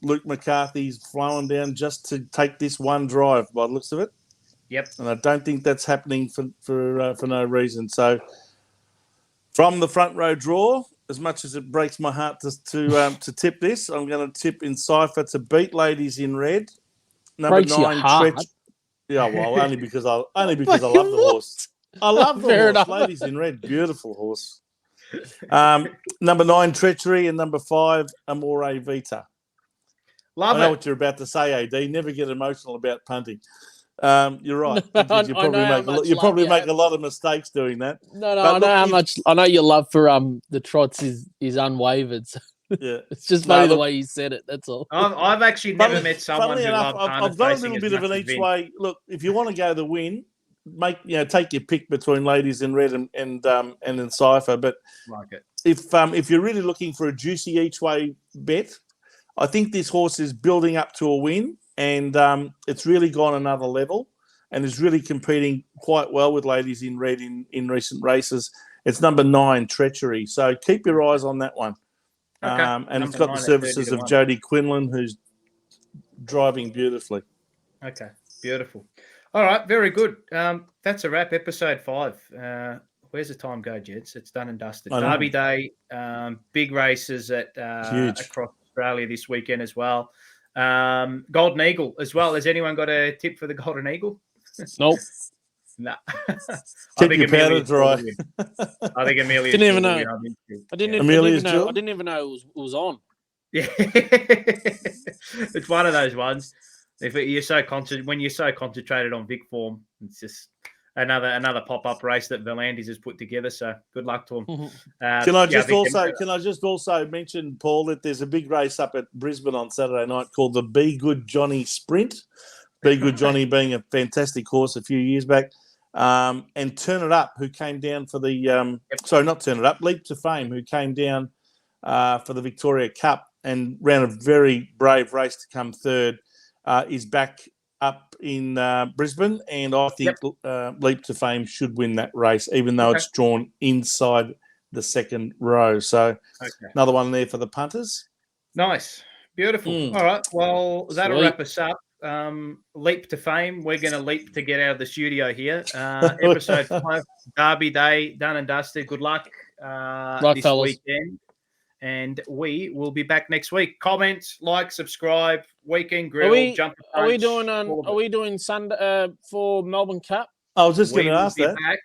Luke McCarthy's flowing down just to take this one drive by the looks of it. Yep. And I don't think that's happening for no reason. So from the front row draw, as much as it breaks my heart to tip this, I'm going to tip Encipher to beat Ladies in Red. Number Breaks 9, your heart. Yeah, well, only because I love the horse. I love the horse. Enough. Ladies in Red, beautiful horse. Number 9, Treachery, and number 5, Amore Vita. Love I know it. what you're about to say, AD. Never get emotional about punting. You're right. Because you probably make a lot of mistakes doing that. No, I know how much. I know your love for the trots is unwavered. So yeah, it's just funny the way you said it. That's all. I've actually never met someone who enough, loved I've got a little bit of an each way. Look, if you want to go the win, take your pick between Ladies in Red and Encipher. But like it. If you're really looking for a juicy each way bet, I think this horse is building up to a win. And it's really gone another level and is really competing quite well with Ladies in Red in recent races. It's number 9, Treachery. So keep your eyes on that one. Okay. And it's got the services of Jodie Quinlan, who's driving beautifully. Okay, beautiful. All right, very good. That's a wrap. Episode 5. Where's the time go, Jeds? It's done and dusted. Derby Day, big races at across Australia this weekend as well. Golden Eagle as well. Has anyone got a tip for the Golden Eagle? Nope. No. Keep your powder dry. I think Amelia Didn't even know. will win. I didn't Amelia's even know. Jewel? I didn't even know it was on. Yeah, it's one of those ones. When you're so concentrated on Vic form, it's just another pop up race that Volandis has put together. So good luck to him. Can I just also mention, Paul, that there's a big race up at Brisbane on Saturday night called the Be Good Johnny Sprint. Be Good Johnny being a fantastic horse a few years back. And Turn It Up, who came down for the not Turn It Up, Leap to Fame, who came down for the Victoria Cup and ran a very brave race to come third, is back up in Brisbane, and I think Leap to Fame should win that race, even though it's drawn inside the second row. So another one there for the punters. Nice. Beautiful. All right. Well, that'll wrap us up. Leap to Fame. We're going to leap to get out of the studio here. Episode 5, Derby Day, done and dusted. Good luck this fellas. weekend. And we will be back next week. Comment, like, subscribe, Weekend Grill, Jump. Are we doing Sunday for Melbourne Cup? I was just going to ask that. Back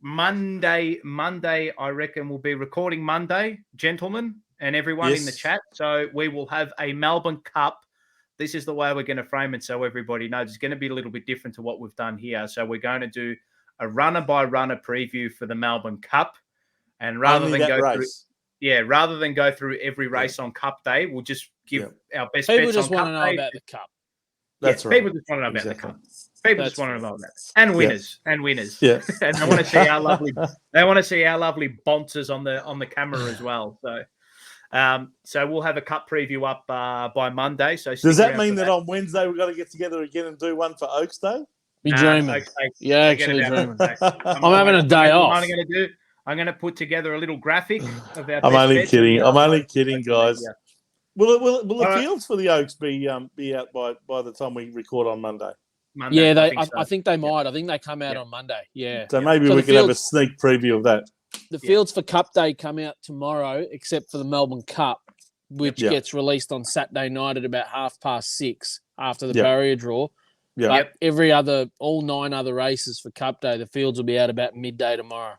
Monday, I reckon we'll be recording Monday, gentlemen, and everyone in the chat. So we will have a Melbourne Cup. This is the way we're going to frame it so everybody knows. It's going to be a little bit different to what we've done here. So we're going to do a runner-by-runner preview for the Melbourne Cup. And rather than go through every race on Cup Day, we'll just give our best people bets just on want to Cup know Day. about the Cup. That's right. People just want to know about the Cup. People just want to know about that. And winners. Yeah. And they want to see our lovely bonces on the camera as well. So we'll have a Cup preview up by Monday. So does that mean that on Wednesday we've got to get together again and do one for Oaks Day? You're dreaming. Yeah, actually dreaming. I'm having a day off. I'm going to put together a little graphic of our. I'm only kidding. I'm only kidding, guys. Yeah. Will the fields for the Oaks be out by the time we record on Monday? I think they might. I think they come out on Monday. Yeah. So maybe we can have a sneak preview of that. The fields for Cup Day come out tomorrow, except for the Melbourne Cup, which gets released on Saturday night at about 6:30 after the barrier draw. Yeah. But all 9 other races for Cup Day, the fields will be out about midday tomorrow.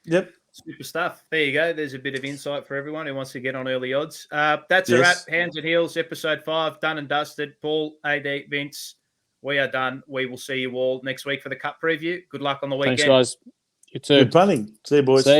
Yep. Super stuff. There you go. There's a bit of insight for everyone who wants to get on early odds. That's a wrap. Hands and Heels, episode 5, done and dusted. Paul, AD, Vince, we are done. We will see you all next week for the Cup preview. Good luck on the weekend. Thanks, guys. You too. Good punning. See you, boys.